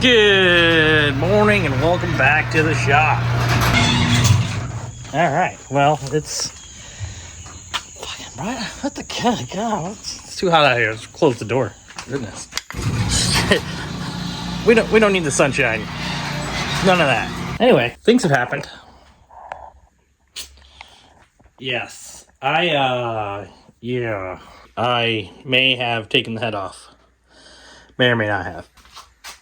Good morning and welcome back to the shop. All right, well, it's fucking bright. What the God? It's too hot out here. Let's close the door. Goodness. we don't need the sunshine. None of that. Anyway, things have happened. Yes, I may have taken the head off. May or may not have.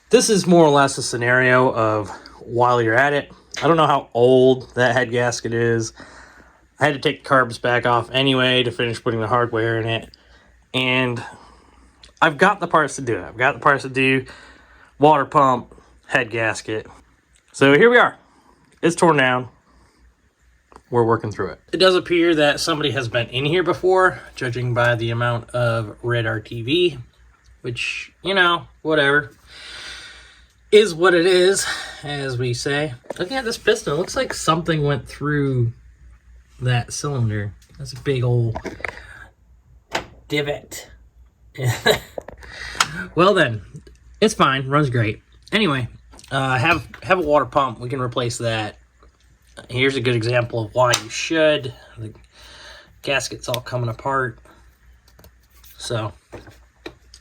This is more or less a scenario of while you're at it. I don't know how old that head gasket is. I had to take the carbs back off anyway to finish putting the hardware in it. And I've got the parts to do it. I've got the parts to do water pump, head gasket. So here we are. It's torn down. We're working through it. It does appear that somebody has been in here before, judging by the amount of red RTV, which, you know, whatever. Is what it is, as we say. Looking at this piston, it looks like something went through that cylinder. That's a big old divot. Well then, it's fine. Runs great. Anyway, have a water pump. We can replace that. Here's a good example of why you should. The gasket's all coming apart. So,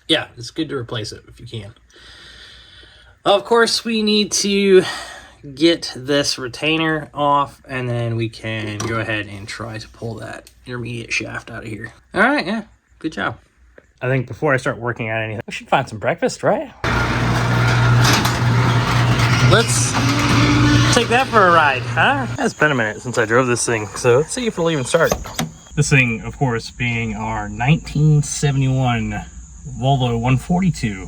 yeah, it's good to replace it if you can. Of course, we need to get this retainer off, and then we can go ahead and try to pull that intermediate shaft out of here. All right, yeah, good job. I think before I start working on anything, we should find some breakfast, right? Let's take that for a ride, huh? It's been a minute since I drove this thing, so let's see if it'll even start. This thing, of course, being our 1971 Volvo 142.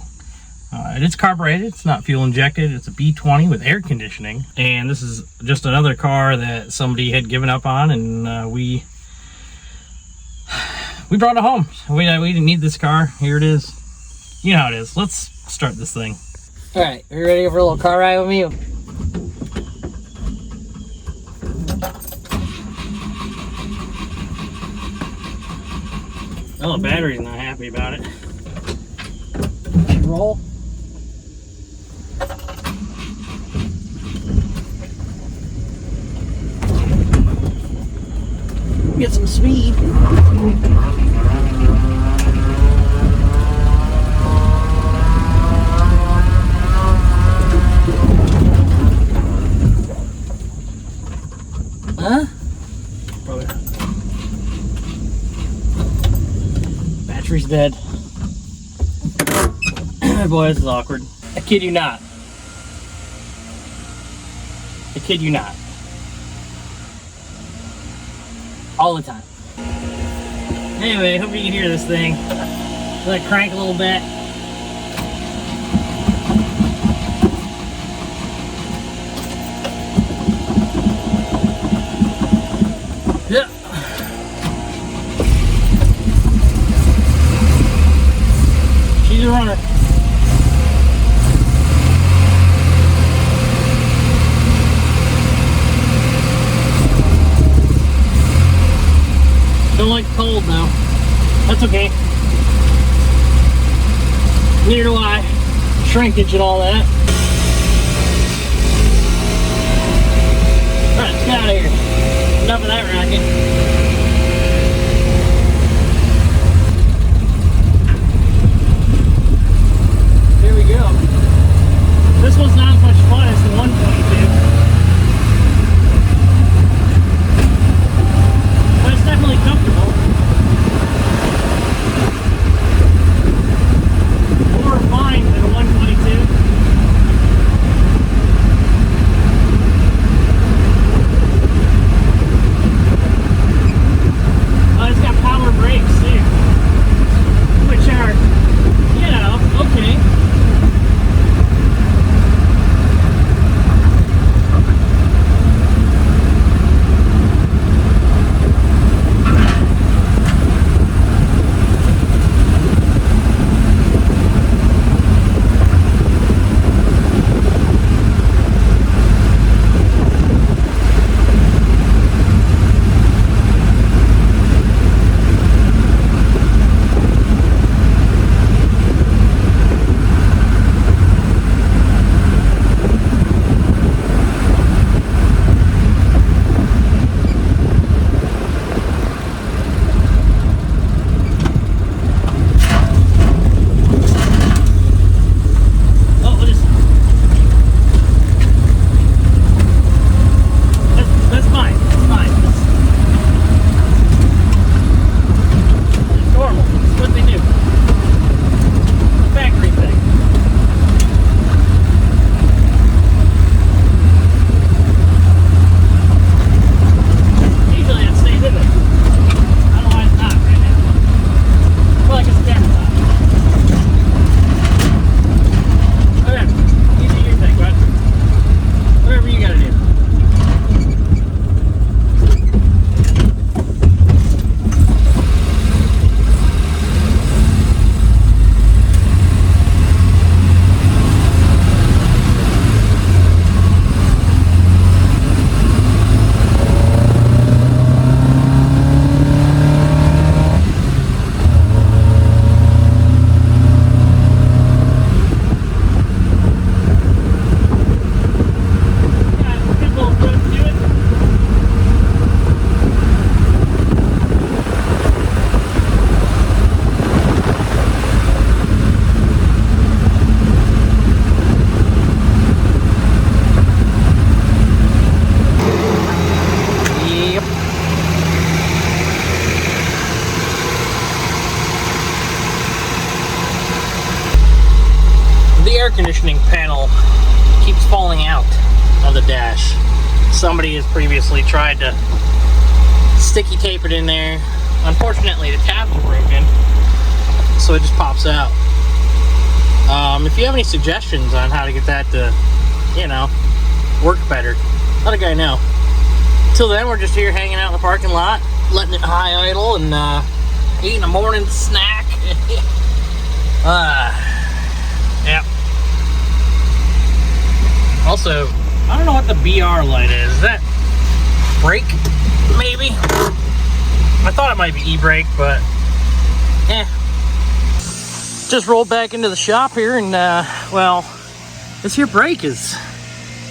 It is carbureted, it's not fuel injected, it's a B20 with air conditioning, and this is just another car that somebody had given up on, and we brought it home. We didn't need this car. Here it is. You know how it is. Let's start this thing. Alright, are you ready for a little car ride with me? Well, the battery's not happy about it. Roll. Get some speed. Huh? Probably not. Battery's dead. Boy, this is awkward. I kid you not. I kid you not. All the time. Anyway, hope you can hear this thing. Let it crank a little bit. Yep. She's a runner. Don't like cold now. That's okay. Neither do I. Shrinkage and all that. Alright, let's get out of here. Enough of that racket. Here we go. This one's not as much fun as the 122. Definitely comfortable. More refined than a 122. air conditioning panel keeps falling out of the dash. Somebody has previously tried to sticky tape it in there. Unfortunately, the tabs are broken, so it just pops out. If you have any suggestions on how to get that to, you know, work better, let a guy know. Till then, we're just here hanging out in the parking lot, letting it high idle and eating a morning snack. Yeah. Also, I don't know what the BR light is. Is that brake? Maybe? I thought it might be e-brake, but just rolled back into the shop here, and well, this here brake is,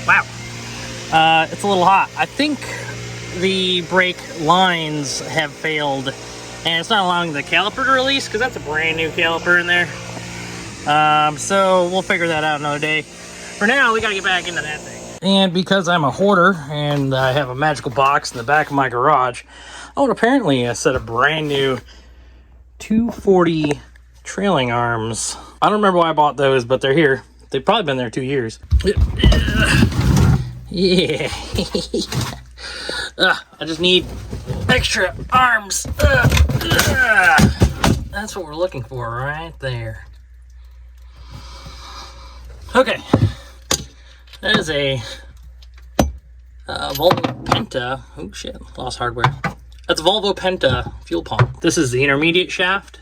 wow, it's a little hot. I think the brake lines have failed, and it's not allowing the caliper to release, because that's a brand new caliper in there. So we'll figure that out another day. For now, we gotta get back into that thing. And because I'm a hoarder and I have a magical box in the back of my garage, oh, and apparently a set of brand new 240 trailing arms. I don't remember why I bought those, but they're here. They've probably been there 2 years. Yeah. I just need extra arms. That's what we're looking for right there. Okay. That is a Volvo Penta. Oh shit, lost hardware. That's a Volvo Penta fuel pump. This is the intermediate shaft.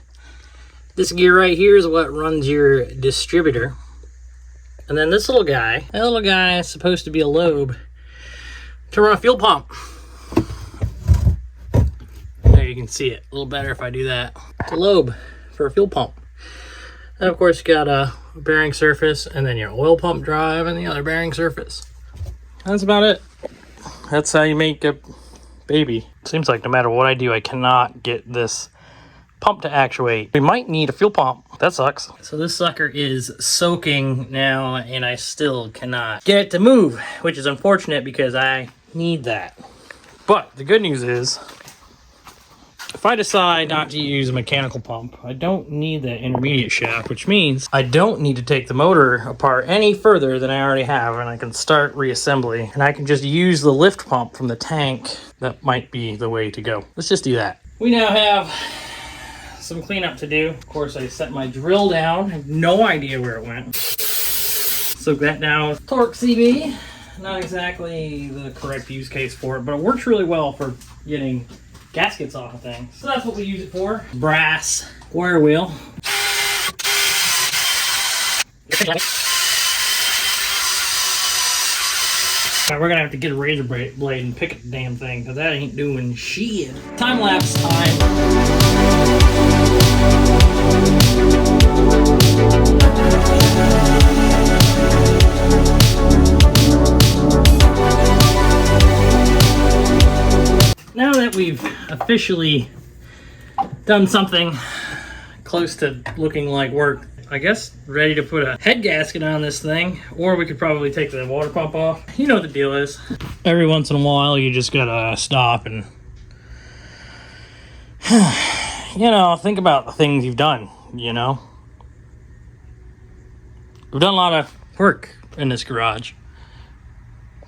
This gear right here is what runs your distributor. And then this little guy, that little guy is supposed to be a lobe to run a fuel pump. There you can see it a little better if I do that. It's a lobe for a fuel pump. And of course you got a bearing surface and then your oil pump drive and the other bearing surface. That's about it. That's how you make a baby. Seems like no matter what I do, I cannot get this pump to actuate. We might need a fuel pump. That sucks. So this sucker is soaking now and I still cannot get it to move, which is unfortunate because I need that. But the good news is, if I decide not to use a mechanical pump, I don't need that intermediate shaft, which means I don't need to take the motor apart any further than I already have, and I can start reassembly, and I can just use the lift pump from the tank. That might be the way to go. Let's just do that. We now have some cleanup to do. Of course, I set my drill down. I have no idea where it went. Soak that down with Torque CB. Not exactly the correct use case for it, but it works really well for getting gaskets off of things. So that's what we use it for. Brass wire wheel. Alright, we're gonna have to get a razor blade and pick at the damn thing, because that ain't doing shit. Time lapse time. Now that we've officially done something close to looking like work, I guess ready to put a head gasket on this thing, or we could probably take the water pump off. You know what the deal is. Every once in a while, you just gotta stop and, you know, think about the things you've done, you know? We've done a lot of work in this garage.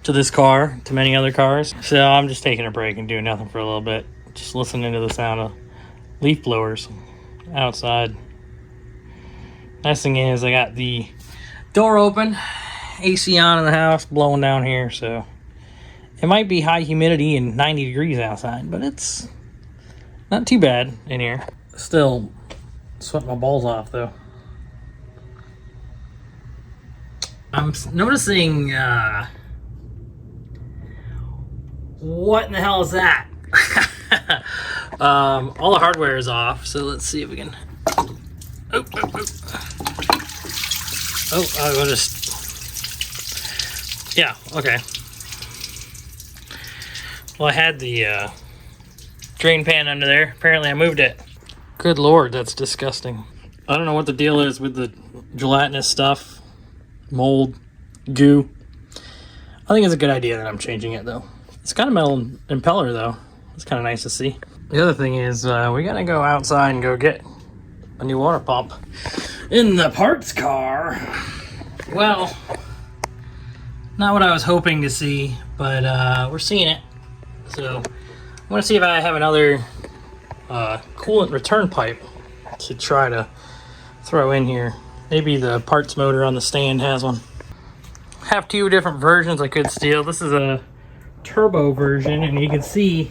To this car, to many other cars. So I'm just taking a break and doing nothing for a little bit. Just listening to the sound of leaf blowers outside. Nice thing is I got the door open, AC on in the house, blowing down here, so it might be high humidity and 90 degrees outside, but it's not too bad in here. Still sweating my balls off though. I'm noticing what in the hell is that? All the hardware is off, so let's see if we can. I'll just. Yeah, okay. Well, I had the drain pan under there. Apparently, I moved it. Good lord, that's disgusting. I don't know what the deal is with the gelatinous stuff, mold, goo. I think it's a good idea that I'm changing it though. It's got a metal impeller though. It's kind of nice to see. The other thing is we gotta go outside and go get a new water pump in the parts car. Well, not what I was hoping to see, but we're seeing it. So I want to see if I have another coolant return pipe to try to throw in here. Maybe the parts motor on the stand has one. Have two different versions I could steal. This is a turbo version, and you can see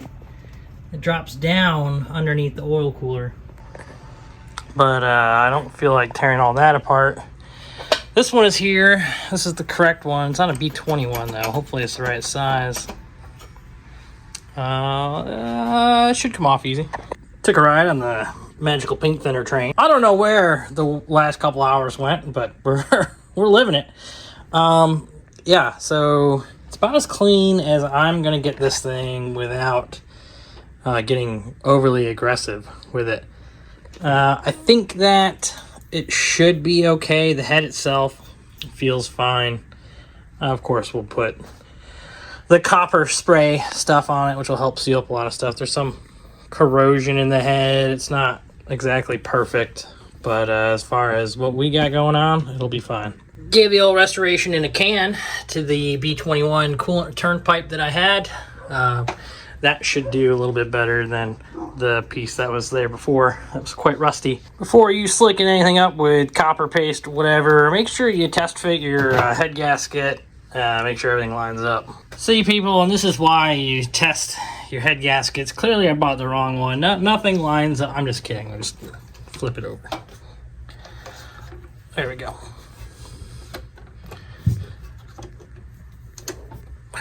it drops down underneath the oil cooler. But I don't feel like tearing all that apart. This one is here. This is the correct one. It's on a B21 though. Hopefully it's the right size. It should come off easy. Took a ride on the magical paint thinner train. I don't know where the last couple hours went, but we're living it. Yeah, so it's about as clean as I'm gonna get this thing without getting overly aggressive with it. I think that it should be okay. The head itself feels fine. Of course, we'll put the copper spray stuff on it, which will help seal up a lot of stuff. There's some corrosion in the head. It's not exactly perfect, but as far as what we got going on, it'll be fine. Gave the old restoration in a can to the B21 coolant return pipe that I had. That should do a little bit better than the piece that was there before. That was quite rusty. Before you slicking anything up with copper paste, whatever, make sure you test fit your head gasket. Make sure everything lines up. See, people, and this is why you test your head gaskets. Clearly I bought the wrong one. Nothing lines up. I'm just kidding. I'll just flip it over. There we go.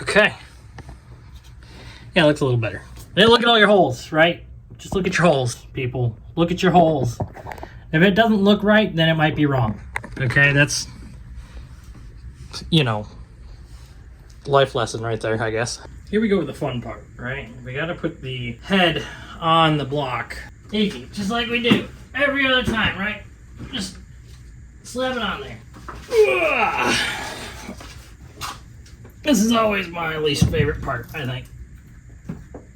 Okay. Yeah, it looks a little better. Then look at all your holes, right? Just look at your holes, people. Look at your holes. If it doesn't look right, then it might be wrong. Okay, that's, you know, life lesson right there, I guess. Here we go with the fun part, right? We gotta put the head on the block. Easy, just like we do every other time, right? Just slap it on there. This is always my least favorite part, I think.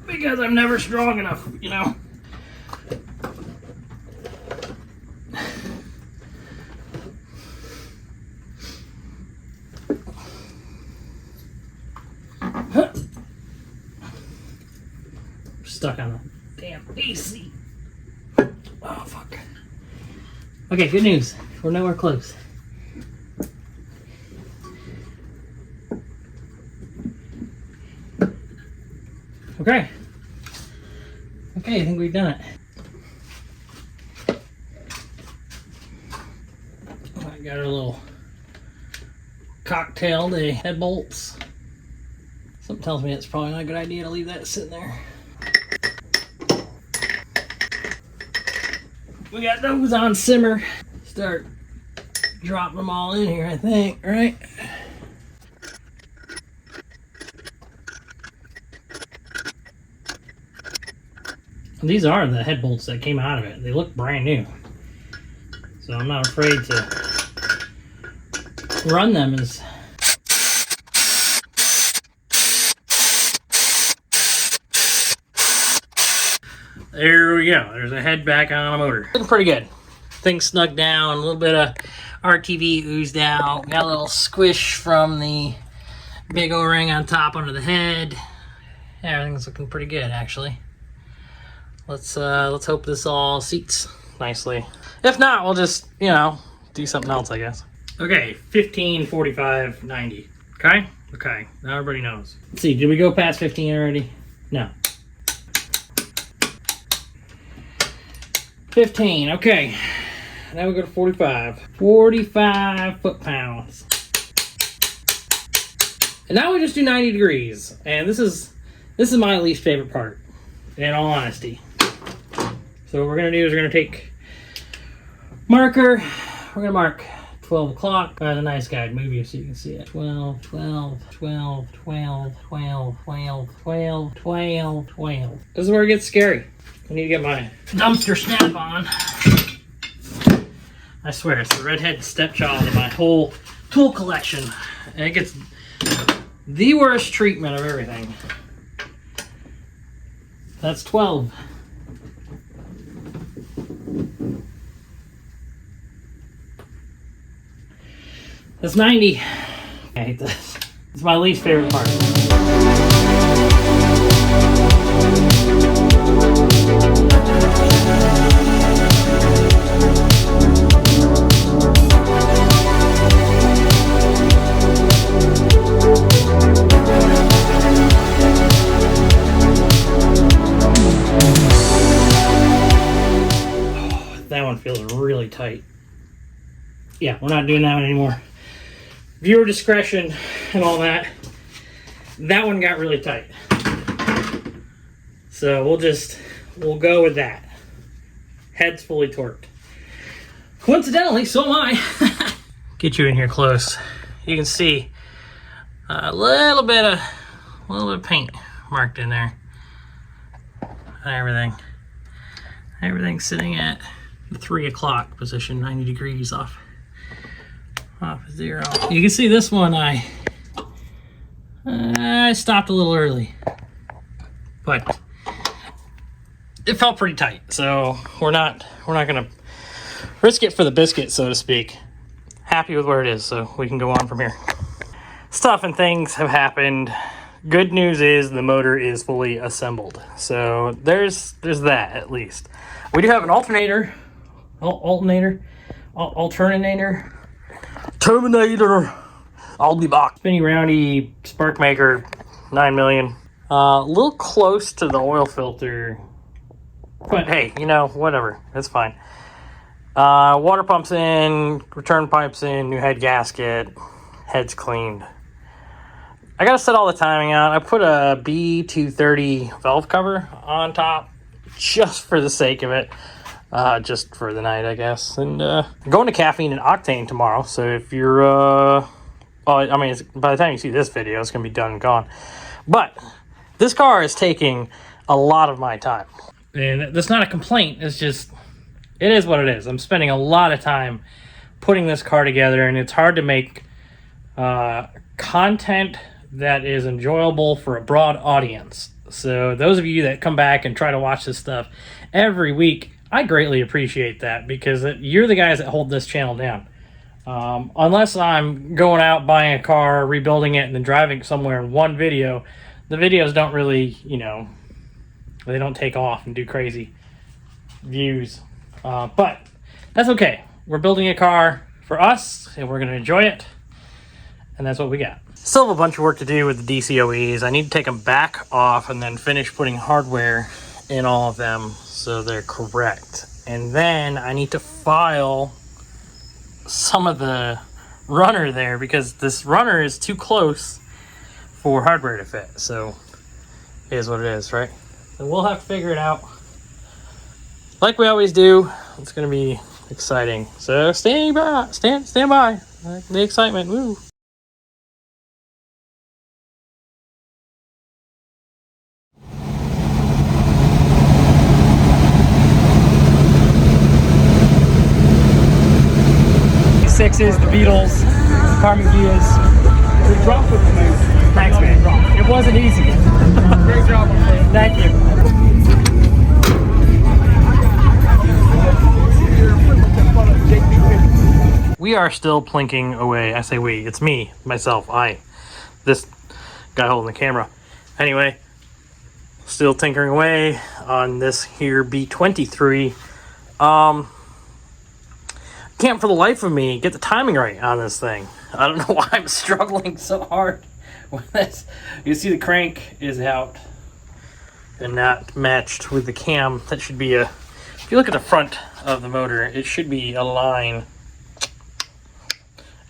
Because I'm never strong enough, you know? Stuck on the damn AC. Oh, fuck. Okay, good news. We're nowhere close. Okay. Okay, I think we've done it. I got our little cocktail, the head bolts. Something tells me it's probably not a good idea to leave that sitting there. We got those on simmer. Start dropping them all in here, I think, right? These are the head bolts that came out of it. They look brand new. So I'm not afraid to run them as there we go. There's a head back on a motor. Looking pretty good. Things snug down. A little bit of RTV oozed out. Got a little squish from the big O-ring on top under the head. Everything's looking pretty good, actually. Let's hope this all seats nicely. If not, we'll just, you know, do something else, I guess. Okay, 15, 45, 90. Okay? Okay, now everybody knows. Let's see, did we go past 15 already? No. 15, okay. Now we go to 45. 45 foot-pounds. And now we just do 90 degrees. And this is my least favorite part, in all honesty. So what we're going to do is we're going to take marker. We're going to mark 12 o'clock. I have a nice guide. Move you so you can see it. 12, 12, 12, 12, 12, 12, 12, 12, 12. This is where it gets scary. I need to get my dumpster snap on. I swear, it's the redhead stepchild of my whole tool collection. And it gets the worst treatment of everything. That's 12. That's 90. I hate this. It's my least favorite part. That one feels really tight. Yeah, we're not doing that one anymore. Viewer discretion and all that. That one got really tight. So we'll go with that. Head's fully torqued. Coincidentally, so am I. Get you in here close. You can see a little bit of paint marked in there. And everything's sitting at the 3 o'clock position, 90 degrees off 0. You can see this one I stopped a little early, but it felt pretty tight, so we're not gonna risk it for the biscuit, so to speak. Happy with where it is, so we can go on from here. Stuff and things have happened. Good news is the motor is fully assembled, so there's that at least. We do have an alternator, Terminator. I'll be back. Spinny roundy spark maker, 9 million. A little close to the oil filter, but hey, you know, whatever. It's fine. Water pumps in, return pipes in, new head gasket, head's cleaned. I gotta set all the timing out. I put a B230 valve cover on top just for the sake of it. Just for the night, I guess. And going to Caffeine and Octane tomorrow, so if you're by the time you see this video, it's gonna be done and gone. But this car is taking a lot of my time, and that's not a complaint. It's just, it is what it is. I'm spending a lot of time putting this car together, and it's hard to make content that is enjoyable for a broad audience. So those of you that come back and try to watch this stuff every week, I greatly appreciate that, because you're the guys that hold this channel down. Unless I'm going out, buying a car, rebuilding it, and then driving somewhere in one video, the videos don't really, they don't take off and do crazy views. But that's okay. We're building a car for us, and we're going to enjoy it. And that's what we got. Still have a bunch of work to do with the DCOEs. I need to take them back off and then finish putting hardware in all of them so they're correct. And then I need to file some of the runner there, because this runner is too close for hardware to fit. So it is what it is, right? And we'll have to figure it out. Like we always do. It's going to be exciting. So stand by. The excitement. Woo. Sixes, the Beatles, Carmen Diaz. The drop was amazing. Thanks, man. It wasn't easy. Great job. Thank you. We are still plinking away. I say we. It's me, myself, this guy holding the camera. Anyway, still tinkering away on this here B23. Can't for the life of me get the timing right on this thing. I don't know why I'm struggling so hard with this. You see the crank is out and not matched with the cam. That should be if you look at the front of the motor, it should be a line.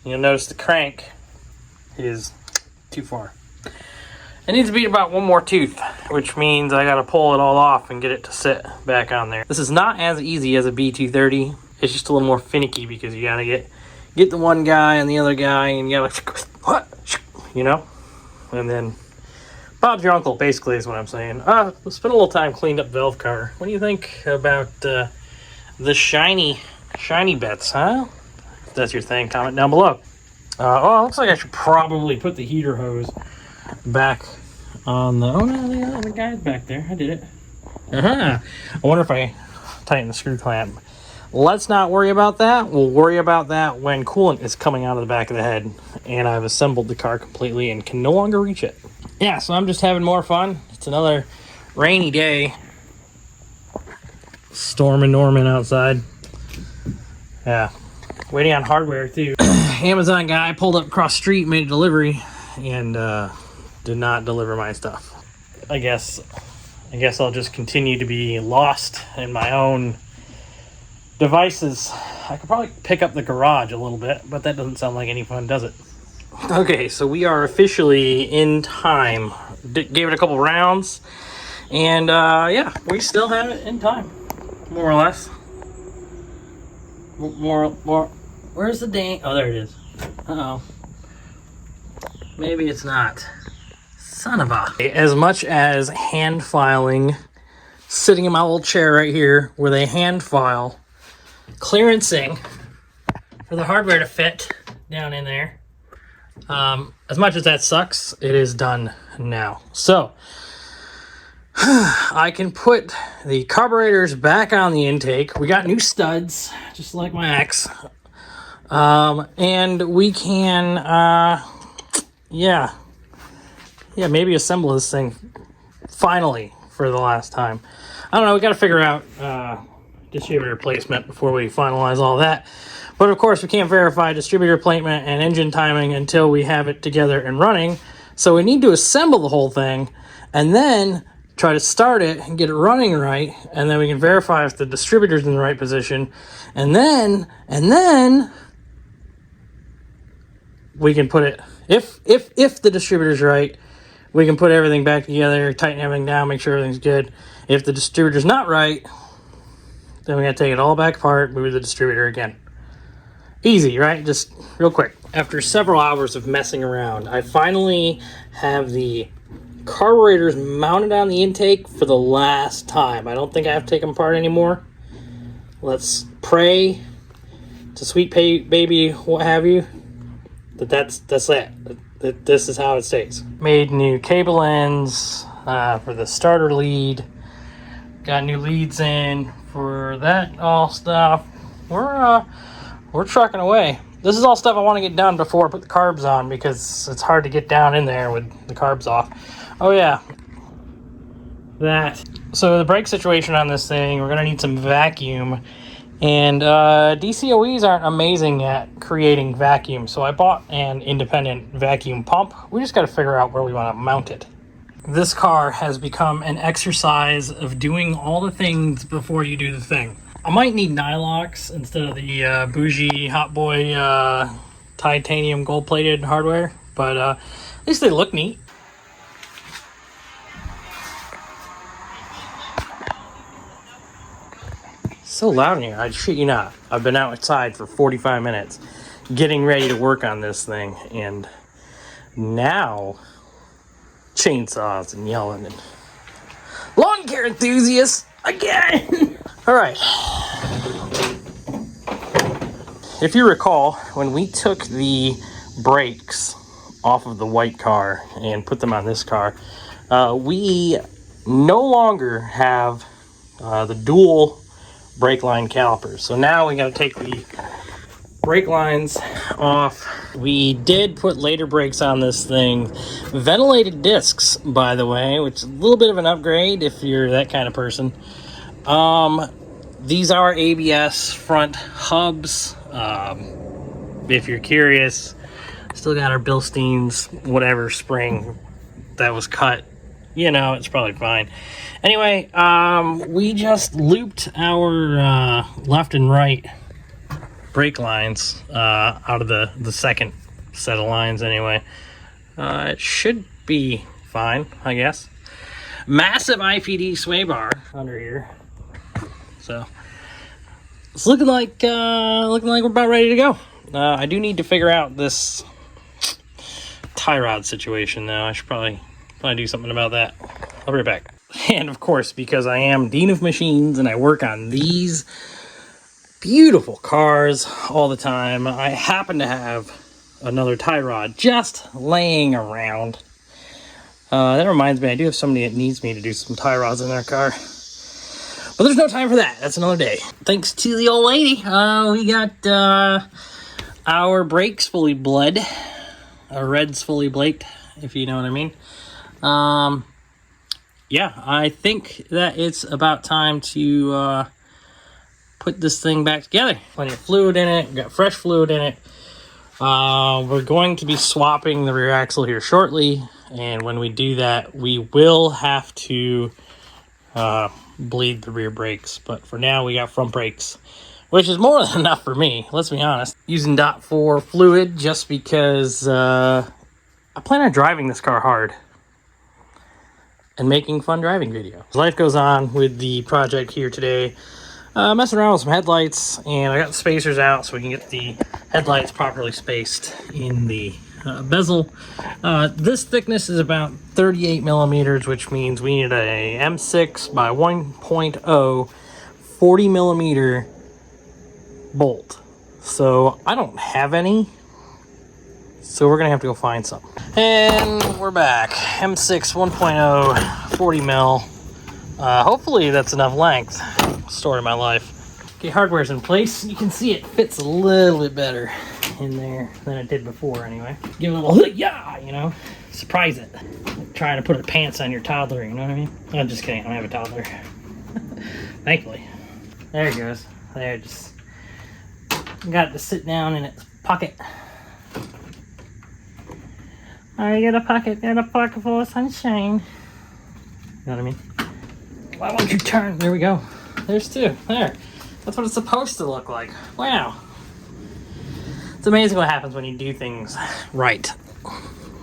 You'll notice the crank is too far. It needs to be about one more tooth, which means I gotta pull it all off and get it to sit back on there. This is not as easy as a B230. It's just a little more finicky, because you gotta get the one guy and the other guy, and you gotta, what? And then Bob's your uncle, basically, is what I'm saying. We'll spend a little time cleaned up valve cover. What do you think about the shiny bits, huh? If that's your thing, comment down below. It looks like I should probably put the heater hose back on the, oh no, the other guy's back there. I did it. I wonder if I tighten the screw clamp. Let's not worry about that. We'll worry about that when coolant is coming out of the back of the head and I've assembled the car completely and can no longer reach it. Yeah, so I'm just having more fun. It's another rainy day. Storm and Norman outside. Yeah, waiting on hardware too. Amazon guy pulled up across the street, made a delivery, and did not deliver my stuff. I guess I'll just continue to be lost in my own devices. I could probably pick up the garage a little bit, but that doesn't sound like any fun, does it? Okay, so we are officially in time. Gave it a couple rounds, and yeah, we still have it in time, more or less. More. Where's the dang? Oh, there it is. Uh-oh. Maybe it's not. Son of a. As much as hand filing, sitting in my little chair right here where they hand file, clearancing for the hardware to fit down in there. As much as that sucks, it is done now. So I can put the carburetors back on the intake. We got new studs, just like my ex. And we can, yeah, maybe assemble this thing finally for the last time. I don't know, we got to figure out distributor placement before we finalize all that. But of course, we can't verify distributor placement and engine timing until we have it together and running. So we need to assemble the whole thing and then try to start it and get it running right. And then we can verify if the distributor's in the right position. And then we can put it, if the distributor's right, we can put everything back together, tighten everything down, make sure everything's good. If the distributor's not right, then we gotta take it all back apart, move the distributor again. Easy, right? Just real quick. After several hours of messing around, I finally have the carburetors mounted on the intake for the last time. I don't think I have to take them apart anymore. Let's pray to sweet baby, what have you, that's it. That this is how it stays. Made new cable ends for the starter lead. Got new leads in for that all stuff. We're trucking away. This is all stuff I want to get done before I put the carbs on because it's hard to get down in there with the carbs off. Oh yeah, that. So the brake situation on this thing, we're gonna need some vacuum, and DCOEs aren't amazing at creating vacuum. So I bought an independent vacuum pump. We just got to figure out where we want to mount it. This car has become an exercise of doing all the things before you do the thing. I might need Nylox instead of the bougie Hot Boy titanium gold-plated hardware, but at least they look neat. So loud in here, I shit you not. I've been outside for 45 minutes getting ready to work on this thing, and now chainsaws and yelling and lawn care enthusiasts again. All right. If you recall, when we took the brakes off of the white car and put them on this car, we no longer have the dual brake line calipers. So now we got to take the brake lines off. We did put later brakes on this thing. Ventilated discs, by the way, which is a little bit of an upgrade if you're that kind of person. These are ABS front hubs. If you're curious, still got our Bilstein's whatever spring that was cut. You know, it's probably fine. Anyway, we just looped our left and right brake lines out of the second set of lines anyway. It should be fine, I guess. Massive IPD sway bar under here. So it's looking like we're about ready to go. I do need to figure out this tie rod situation though. I should probably do something about that. I'll be right back. And of course, because I am Dean of Machines and I work on these beautiful cars all the time, I happen to have another tie rod just laying around. That reminds me, I do have somebody that needs me to do some tie rods in their car. But there's no time for that. That's another day. Thanks to the old lady, we got our brakes fully bled. Our reds fully blaked, if you know what I mean. Yeah, I think that it's about time to put this thing back together. Plenty of fluid in it. We've got fresh fluid in it. We're going to be swapping the rear axle here shortly, and when we do that, we will have to bleed the rear brakes. But for now, we got front brakes, which is more than enough for me, let's be honest. Using .4 fluid just because I plan on driving this car hard and making fun driving videos. Life goes on with the project here today. Messing around with some headlights, and I got the spacers out so we can get the headlights properly spaced in the bezel. This thickness is about 38 millimeters, which means we need a M6 by 1.0 40 millimeter bolt. So I don't have any, so we're gonna have to go find some. And we're back. M6 1.0 40 mil. Hopefully that's enough length. Story of my life. Okay, hardware's in place. You can see it fits a little bit better in there than it did before anyway. Give it a little yeah, you know, surprise it. Like trying to put a pants on your toddler, you know what I mean? I'm just kidding, I don't have a toddler. Thankfully. There it goes. There, just got it to sit down in its pocket. I got a pocket full of sunshine. You know what I mean? Why won't you turn? There we go. There's two. There. That's what it's supposed to look like. Wow. It's amazing what happens when you do things right.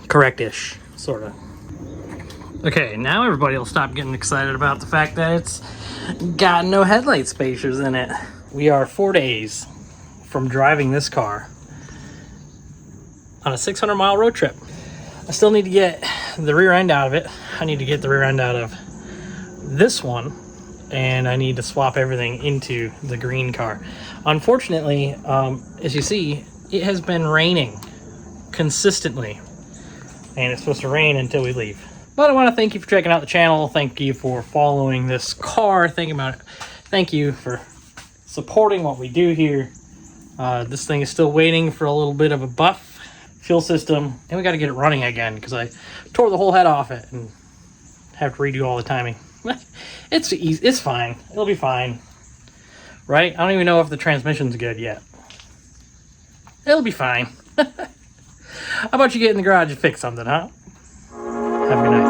Correct-ish, sort of. Okay, now everybody will stop getting excited about the fact that it's got no headlight spacers in it. We are 4 days from driving this car on a 600-mile road trip. I still need to get the rear end out of it. I need to get the rear end out of this one, and I need to swap everything into the green car. Unfortunately, as you see, it has been raining consistently, and it's supposed to rain until we leave. But I want to thank you for checking out the channel. Thank you for following this car. Thank you for supporting what we do here. This thing is still waiting for a little bit of a buff fuel system, and we got to get it running again because I tore the whole head off it and have to redo all the timing. It's easy. It's fine. It'll be fine. Right? I don't even know if the transmission's good yet. It'll be fine. How about you get in the garage and fix something, huh? Have a good night.